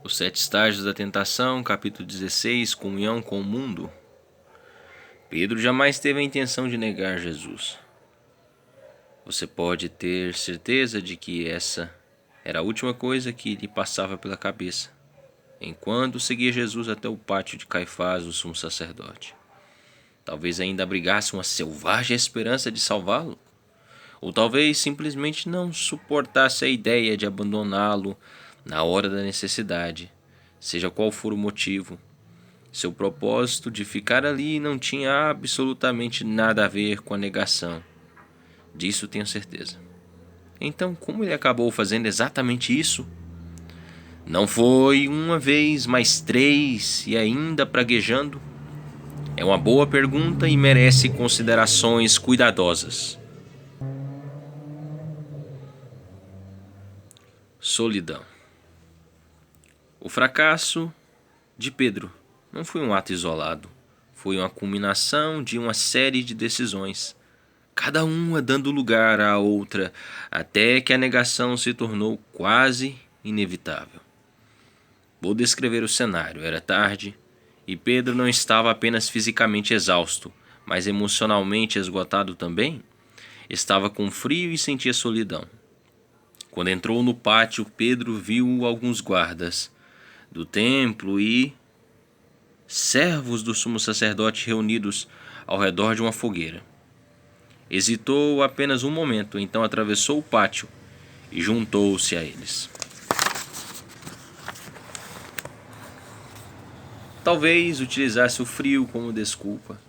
Os 7 estágios da tentação, capítulo 16, comunhão com o mundo. Pedro jamais teve a intenção de negar Jesus. Você pode ter certeza de que essa era a última coisa que lhe passava pela cabeça, enquanto seguia Jesus até o pátio de Caifás, o sumo sacerdote. Talvez ainda abrigasse uma selvagem esperança de salvá-lo, ou talvez simplesmente não suportasse a ideia de abandoná-lo na hora da necessidade, seja qual for o motivo. Seu propósito de ficar ali não tinha absolutamente nada a ver com a negação. Disso tenho certeza. Então, como ele acabou fazendo exatamente isso? Não foi uma vez, mas 3 e ainda praguejando? É uma boa pergunta e merece considerações cuidadosas. Solidão. O fracasso de Pedro não foi um ato isolado. Foi uma culminação de uma série de decisões, cada uma dando lugar à outra, até que a negação se tornou quase inevitável. Vou descrever o cenário. Era tarde, e Pedro não estava apenas fisicamente exausto, mas emocionalmente esgotado também. Estava com frio e sentia solidão. Quando entrou no pátio, Pedro viu alguns guardas do templo e servos do sumo sacerdote reunidos ao redor de uma fogueira. Hesitou apenas um momento, então atravessou o pátio e juntou-se a eles. Talvez utilizasse o frio como desculpa,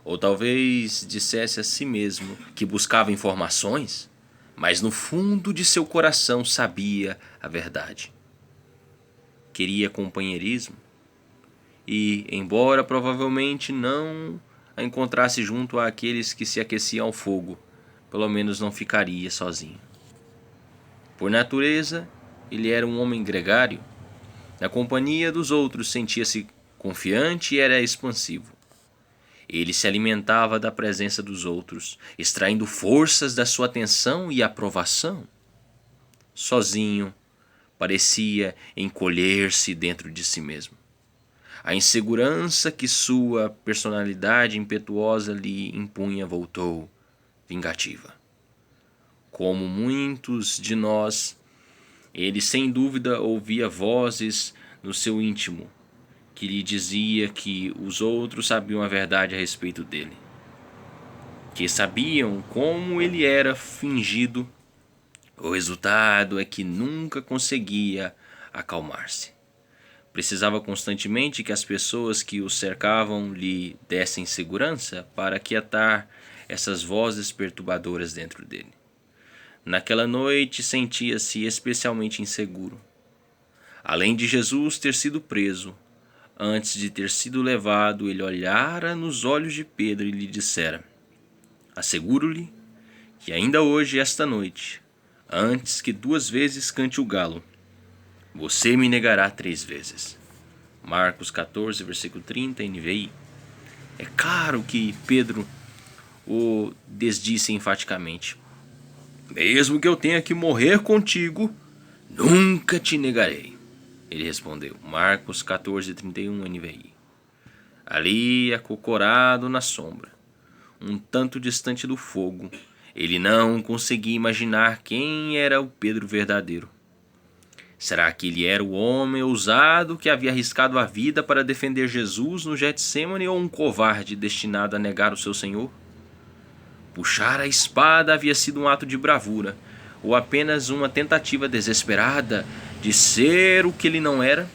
ou talvez dissesse a si mesmo que buscava informações, mas no fundo de seu coração sabia a verdade. Queria companheirismo e, embora provavelmente não a encontrasse junto àqueles que se aqueciam ao fogo, pelo menos não ficaria sozinho. Por natureza, ele era um homem gregário. Na companhia dos outros sentia-se confiante e era expansivo. Ele se alimentava da presença dos outros, extraindo forças da sua atenção e aprovação. Sozinho, parecia encolher-se dentro de si mesmo. A insegurança que sua personalidade impetuosa lhe impunha voltou, vingativa. Como muitos de nós, ele sem dúvida ouvia vozes no seu íntimo que lhe dizia que os outros sabiam a verdade a respeito dele, que sabiam como ele era fingido. O resultado é que nunca conseguia acalmar-se. Precisava constantemente que as pessoas que o cercavam lhe dessem segurança para aquietar essas vozes perturbadoras dentro dele. Naquela noite sentia-se especialmente inseguro. Além de Jesus ter sido preso, antes de ter sido levado, ele olhara nos olhos de Pedro e lhe dissera: asseguro-lhe que ainda hoje, esta noite, antes que 2 vezes cante o galo, você me negará 3 vezes. Marcos 14, versículo 30, NVI. É claro que Pedro o desdisse enfaticamente: mesmo que eu tenha que morrer contigo, nunca te negarei. Ele respondeu. Marcos 14, 31, NVI. Ali, acocorado na sombra, um tanto distante do fogo, ele não conseguia imaginar quem era o Pedro verdadeiro. Será que ele era o homem ousado que havia arriscado a vida para defender Jesus no Getsêmani, ou um covarde destinado a negar o seu Senhor? Puxar a espada havia sido um ato de bravura, ou apenas uma tentativa desesperada de ser o que ele não era?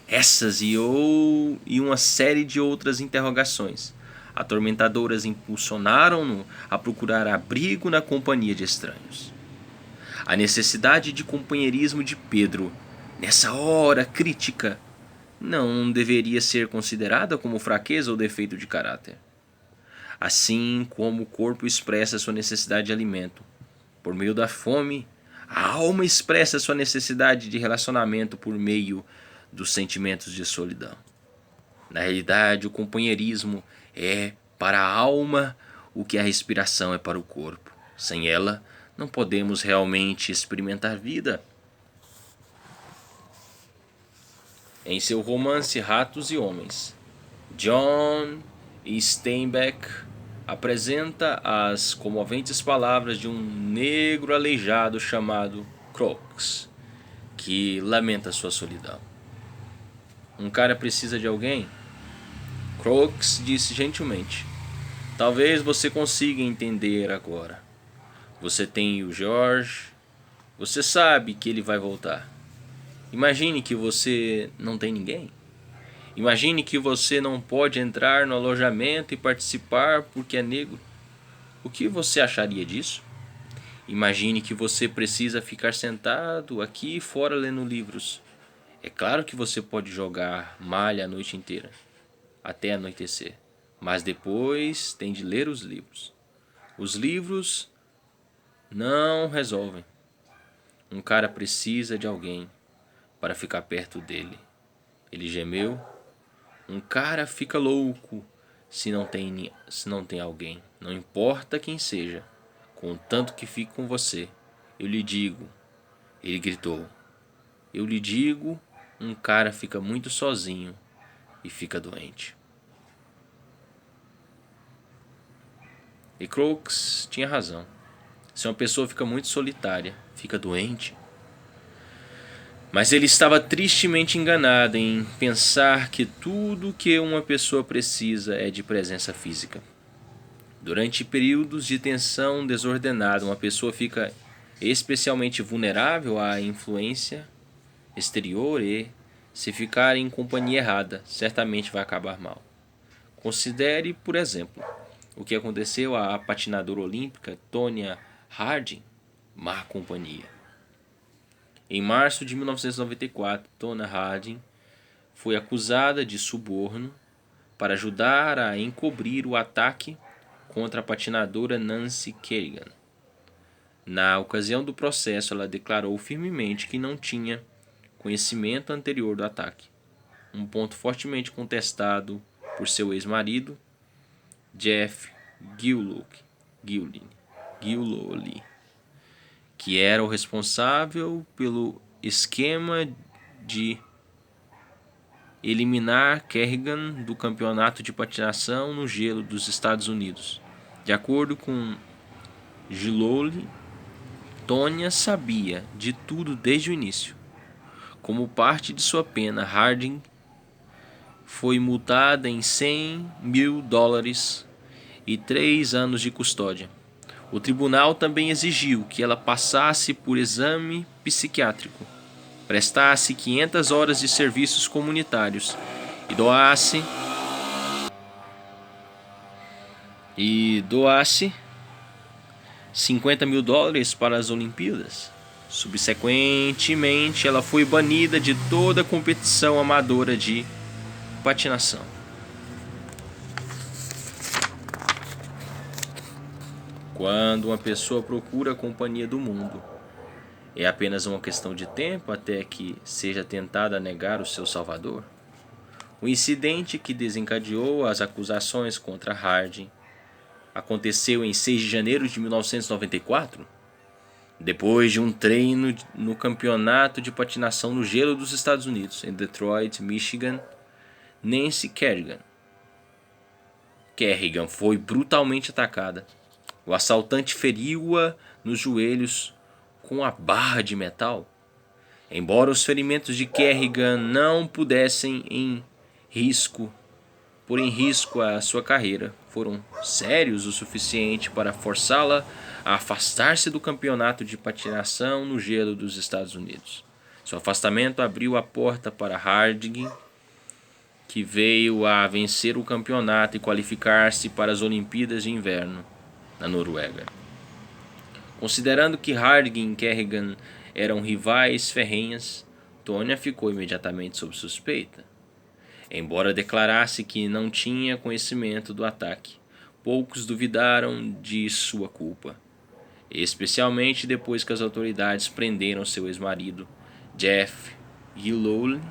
Essas e uma série de outras interrogações atormentadoras impulsionaram-no a procurar abrigo na companhia de estranhos. A necessidade de companheirismo de Pedro, nessa hora crítica, não deveria ser considerada como fraqueza ou defeito de caráter. Assim como o corpo expressa sua necessidade de alimento por meio da fome, a alma expressa sua necessidade de relacionamento por meio dos sentimentos de solidão. Na realidade, o companheirismo é para a alma o que a respiração é para o corpo. Sem ela, não podemos realmente experimentar vida. Em seu romance Ratos e Homens, John Steinbeck apresenta as comoventes palavras de um negro aleijado chamado Crooks, que lamenta sua solidão. Um cara precisa de alguém? Crooks disse gentilmente. Talvez você consiga entender agora. Você tem o George. Você sabe que ele vai voltar. Imagine que você não tem ninguém. Imagine que você não pode entrar no alojamento e participar porque é negro. O que você acharia disso? Imagine que você precisa ficar sentado aqui fora lendo livros. É claro que você pode jogar malha a noite inteira, até anoitecer. Mas depois tem de ler os livros. Os livros não resolvem. Um cara precisa de alguém para ficar perto dele. Ele gemeu. Um cara fica louco se não tem alguém. Não importa quem seja, contanto que fique com você. Eu lhe digo, ele gritou. Eu lhe digo, um cara fica muito sozinho e fica doente. E Crooks tinha razão. Se uma pessoa fica muito solitária, fica doente. Mas ele estava tristemente enganado em pensar que tudo que uma pessoa precisa é de presença física. Durante períodos de tensão desordenada, uma pessoa fica especialmente vulnerável à influência exterior e, se ficar em companhia errada, certamente vai acabar mal. Considere, por exemplo, o que aconteceu à patinadora olímpica Tonya Harding, má companhia. Em março de 1994, Tonya Harding foi acusada de suborno para ajudar a encobrir o ataque contra a patinadora Nancy Kerrigan. Na ocasião do processo, ela declarou firmemente que não tinha conhecimento anterior do ataque, um ponto fortemente contestado por seu ex-marido, Jeff Gillooly, que era o responsável pelo esquema de eliminar Kerrigan do campeonato de patinação no gelo dos Estados Unidos. De acordo com Gillooly, Tonya sabia de tudo desde o início. Como parte de sua pena, Harding foi multada em $100.000 e 3 anos de custódia. O tribunal também exigiu que ela passasse por exame psiquiátrico, prestasse 500 horas de serviços comunitários e doasse $50.000 para as Olimpíadas. Subsequentemente, ela foi banida de toda a competição amadora de patinação. Quando uma pessoa procura a companhia do mundo, é apenas uma questão de tempo até que seja tentada a negar o seu salvador? O incidente que desencadeou as acusações contra Harding aconteceu em 6 de janeiro de 1994, depois de um treino no campeonato de patinação no gelo dos Estados Unidos, em Detroit, Michigan. Nancy Kerrigan foi brutalmente atacada. O assaltante feriu-a nos joelhos com a barra de metal. Embora os ferimentos de Kerrigan não pudessem pôr em risco a sua carreira, foram sérios o suficiente para forçá-la a afastar-se do campeonato de patinação no gelo dos Estados Unidos. Seu afastamento abriu a porta para Harding, que veio a vencer o campeonato e qualificar-se para as Olimpíadas de Inverno na Noruega. Considerando que Harding e Kerrigan eram rivais ferrenhas, Tonya ficou imediatamente sob suspeita. Embora declarasse que não tinha conhecimento do ataque, poucos duvidaram de sua culpa, especialmente depois que as autoridades prenderam seu ex-marido, Jeff Gillooly,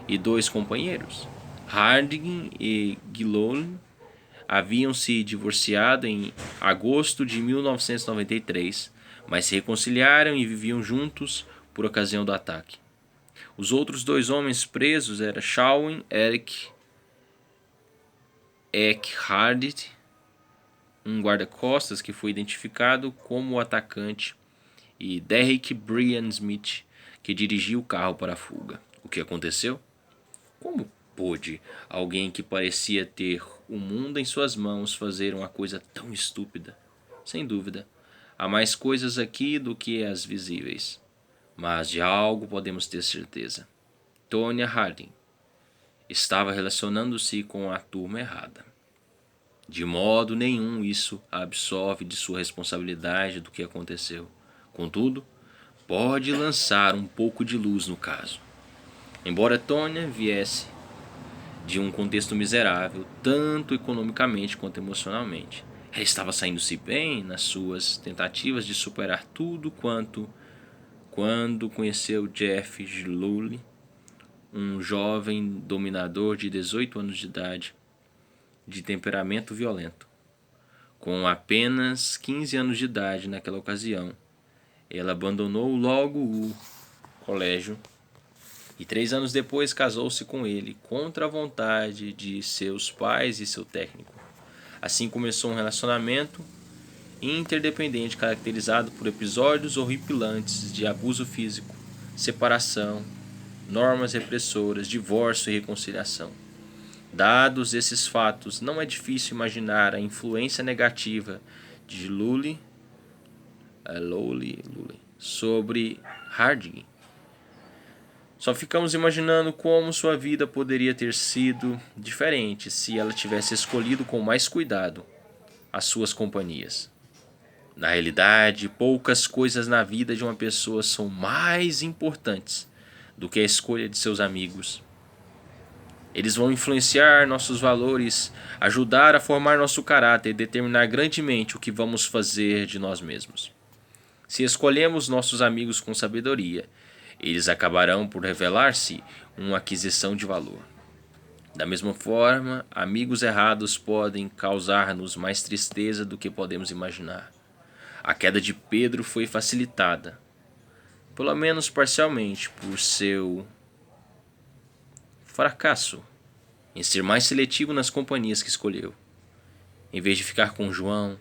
e 2 companheiros. Harding e Gillooly haviam se divorciado em agosto de 1993, mas se reconciliaram e viviam juntos por ocasião do ataque. Os outros 2 homens presos eram Shawn Eric Eckhart, um guarda-costas que foi identificado como o atacante, e Derrick Brian Smith, que dirigia o carro para a fuga. O que aconteceu? Como pôde alguém que parecia ter o mundo em suas mãos fazer uma coisa tão estúpida? Sem dúvida, há mais coisas aqui do que as visíveis, mas de algo podemos ter certeza. Tonya Harding estava relacionando-se com a turma errada. De modo nenhum isso a absolve de sua responsabilidade do que aconteceu. Contudo, pode lançar um pouco de luz no caso. Embora Tonya viesse de um contexto miserável, tanto economicamente quanto emocionalmente, ela estava saindo-se bem nas suas tentativas de superar tudo quando conheceu Jeff Lulie, um jovem dominador de 18 anos de idade, de temperamento violento. Com apenas 15 anos de idade naquela ocasião, ela abandonou logo o colégio e 3 anos depois casou-se com ele, contra a vontade de seus pais e seu técnico. Assim começou um relacionamento interdependente caracterizado por episódios horripilantes de abuso físico, separação, normas repressoras, divórcio e reconciliação. Dados esses fatos, não é difícil imaginar a influência negativa de Lulie sobre Harding. Só ficamos imaginando como sua vida poderia ter sido diferente se ela tivesse escolhido com mais cuidado as suas companhias. Na realidade, poucas coisas na vida de uma pessoa são mais importantes do que a escolha de seus amigos. Eles vão influenciar nossos valores, ajudar a formar nosso caráter e determinar grandemente o que vamos fazer de nós mesmos. Se escolhemos nossos amigos com sabedoria, eles acabarão por revelar-se uma aquisição de valor. Da mesma forma, amigos errados podem causar-nos mais tristeza do que podemos imaginar. A queda de Pedro foi facilitada, pelo menos parcialmente, por seu fracasso em ser mais seletivo nas companhias que escolheu. Em vez de ficar com João,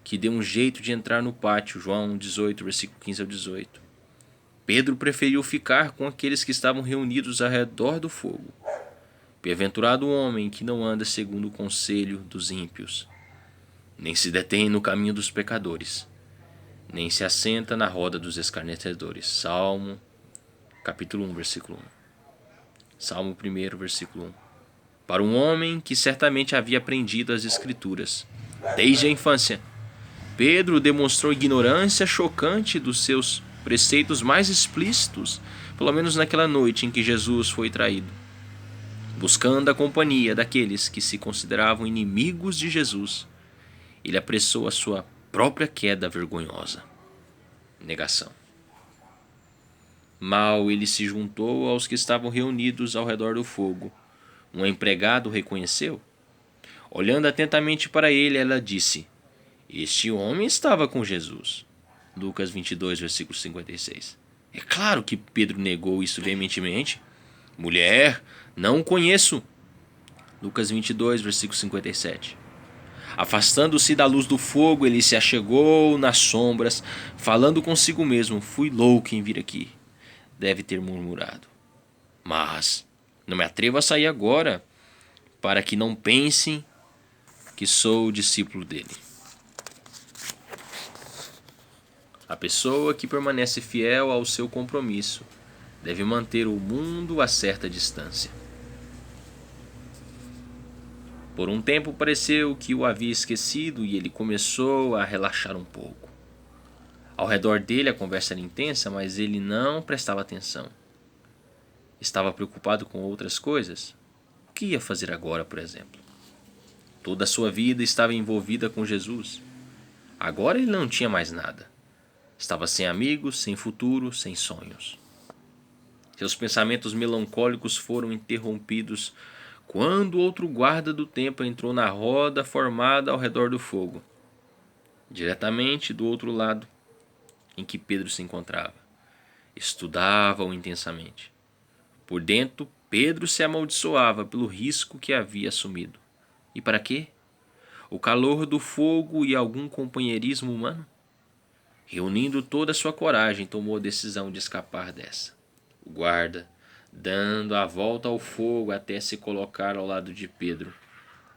que deu um jeito de entrar no pátio, João 18, versículo 15 ao 18. Pedro preferiu ficar com aqueles que estavam reunidos ao redor do fogo. Bem-aventurado o homem que não anda segundo o conselho dos ímpios, nem se detém no caminho dos pecadores, nem se assenta na roda dos escarnecedores. Salmo, capítulo 1, versículo 1. Salmo 1, versículo 1. Para um homem que certamente havia aprendido as Escrituras desde a infância, Pedro demonstrou ignorância chocante dos seus preceitos mais explícitos, pelo menos naquela noite em que Jesus foi traído. Buscando a companhia daqueles que se consideravam inimigos de Jesus, ele apressou a sua própria queda vergonhosa. Negação. Mal ele se juntou aos que estavam reunidos ao redor do fogo. Um empregado o reconheceu. Olhando atentamente para ele, ela disse: Este homem estava com Jesus. Lucas 22, versículo 56. É claro que Pedro negou isso veementemente. Mulher, não o conheço. Lucas 22, versículo 57. Afastando-se da luz do fogo, ele se achegou nas sombras, falando consigo mesmo: Fui louco em vir aqui. Deve ter murmurado. Mas não me atrevo a sair agora, para que não pensem que sou o discípulo dele. A pessoa que permanece fiel ao seu compromisso deve manter o mundo a certa distância. Por um tempo pareceu que o havia esquecido e ele começou a relaxar um pouco. Ao redor dele a conversa era intensa, mas ele não prestava atenção. Estava preocupado com outras coisas? O que ia fazer agora, por exemplo? Toda a sua vida estava envolvida com Jesus. Agora ele não tinha mais nada. Estava sem amigos, sem futuro, sem sonhos. Seus pensamentos melancólicos foram interrompidos quando outro guarda do templo entrou na roda formada ao redor do fogo, diretamente do outro lado em que Pedro se encontrava. Estudavam intensamente. Por dentro, Pedro se amaldiçoava pelo risco que havia assumido. E para quê? O calor do fogo e algum companheirismo humano? Reunindo toda a sua coragem, tomou a decisão de escapar dessa. O guarda, dando a volta ao fogo até se colocar ao lado de Pedro,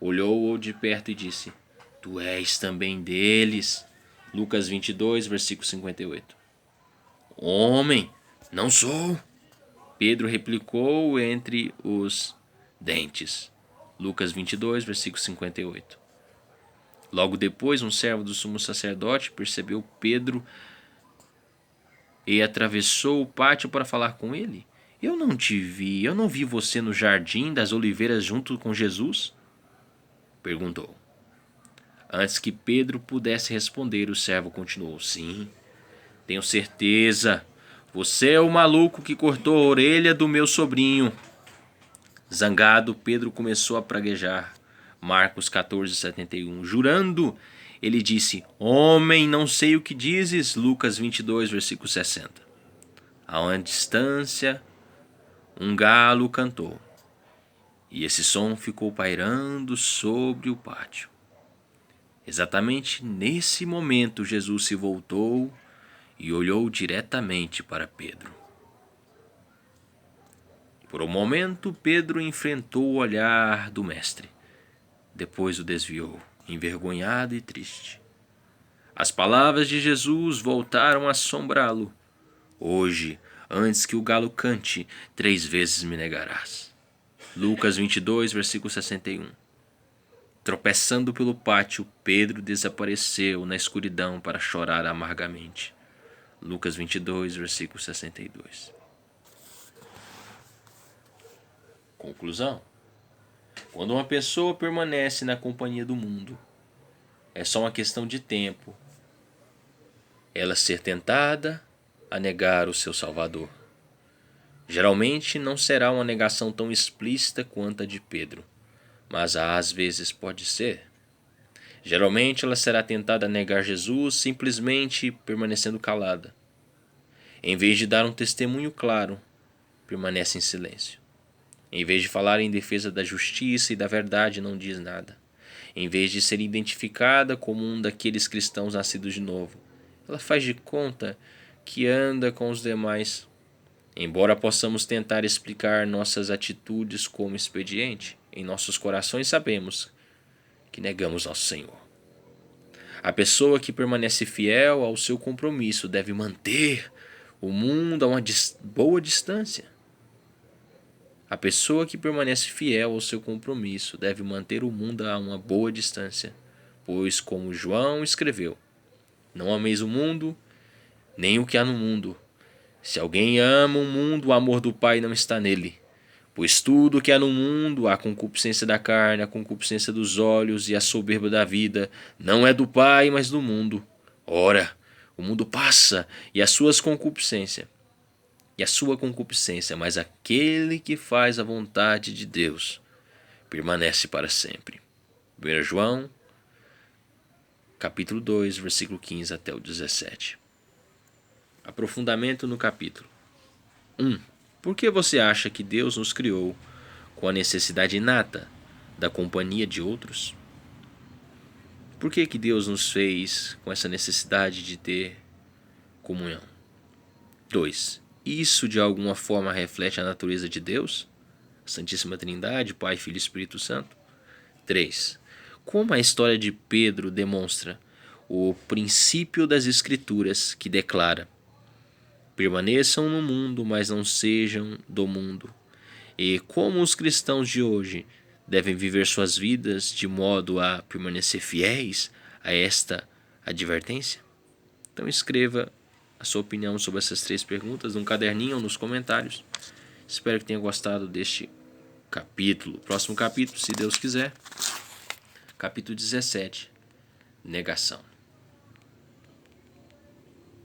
olhou-o de perto e disse: Tu és também deles. Lucas 22, versículo 58. Homem, não sou. Pedro replicou entre os dentes. Lucas 22, versículo 58. Logo depois, um servo do sumo sacerdote percebeu Pedro e atravessou o pátio para falar com ele. Eu não vi você no jardim das oliveiras junto com Jesus? Perguntou. Antes que Pedro pudesse responder, o servo continuou. Sim, tenho certeza. Você é o maluco que cortou a orelha do meu sobrinho. Zangado, Pedro começou a praguejar. Marcos 14, 71. Jurando, ele disse: Homem, não sei o que dizes. Lucas 22, versículo 60. A uma distância, um galo cantou. E esse som ficou pairando sobre o pátio. Exatamente nesse momento, Jesus se voltou e olhou diretamente para Pedro. Por um momento, Pedro enfrentou o olhar do mestre. Depois o desviou, envergonhado e triste. As palavras de Jesus voltaram a assombrá-lo. Hoje, antes que o galo cante, 3 vezes me negarás. Lucas 22, versículo 61. Tropeçando pelo pátio, Pedro desapareceu na escuridão para chorar amargamente. Lucas 22, versículo 62. Conclusão: quando uma pessoa permanece na companhia do mundo, é só uma questão de tempo ela ser tentada a negar o seu Salvador. Geralmente não será uma negação tão explícita quanto a de Pedro, mas às vezes pode ser. Geralmente ela será tentada a negar Jesus simplesmente permanecendo calada. Em vez de dar um testemunho claro, permanece em silêncio. Em vez de falar em defesa da justiça e da verdade, não diz nada. Em vez de ser identificada como um daqueles cristãos nascidos de novo, ela faz de conta que anda com os demais. Embora possamos tentar explicar nossas atitudes como expediente, em nossos corações sabemos que negamos ao Senhor. A pessoa que permanece fiel ao seu compromisso deve manter o mundo a uma boa distância. A pessoa que permanece fiel ao seu compromisso deve manter o mundo a uma boa distância, pois, como João escreveu, não ameis o mundo, nem o que há no mundo. Se alguém ama o mundo, o amor do Pai não está nele. Pois tudo o que há no mundo, a concupiscência da carne, a concupiscência dos olhos e a soberba da vida, não é do Pai, mas do mundo. Ora, o mundo passa e a sua concupiscência, mas aquele que faz a vontade de Deus permanece para sempre. 1 João, capítulo 2, versículo 15 até o 17. Aprofundamento no capítulo. 1. Por que você acha que Deus nos criou com a necessidade inata da companhia de outros? Por que Deus nos fez com essa necessidade de ter comunhão? 2. Isso de alguma forma reflete a natureza de Deus? A Santíssima Trindade, Pai, Filho e Espírito Santo? 3. Como a história de Pedro demonstra o princípio das Escrituras que declara: permaneçam no mundo, mas não sejam do mundo. E como os cristãos de hoje devem viver suas vidas de modo a permanecer fiéis a esta advertência? Então escreva a sua opinião sobre essas 3 perguntas num caderninho ou nos comentários. Espero que tenha gostado deste capítulo. Próximo capítulo, se Deus quiser, capítulo 17, negação.